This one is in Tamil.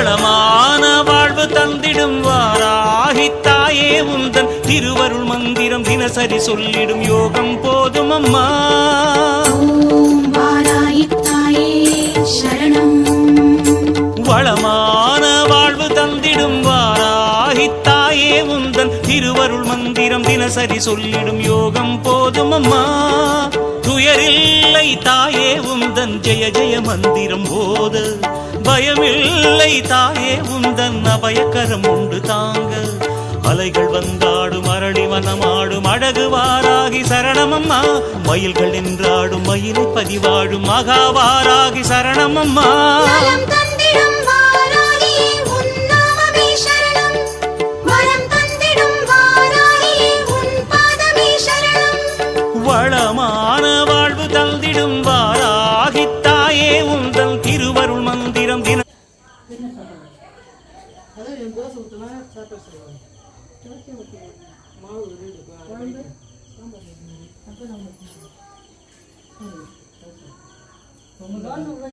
வளமான வாழ்வு தந்திடும் வாராகி தாயே உந்தன் திருவருள் மந்திரம் தினசரி சொல்லிடும் யோகம் போதும் அம்மா. வாராகி தாயே சரணம். வளமான வாழ்வு தந்திடும் வாராகி தாயே உந்தன் திருவருள் மந்திரம் தினசரி சொல்லிடும் யோகம் போதும் அம்மா. துயரில்லை தாயே உந்தன் ஜெய ஜெய மந்திரம் போத, பயமில்லை தாயே உந்தன் அபயக்கரம் உண்டு தாங்க. அலைகள் வந்தாடும் அரளி வனமாடும் அழகு வாராகி சரணமம்மா. மயில்கள் நின்றாடும் மயிலை பதிவாடும் மகாவாராகி சரணமம்மா. வளமான வாழ்வு தந்திடும் வாராகி தாயே உந்தன் திருவருள் மந்திரம் தின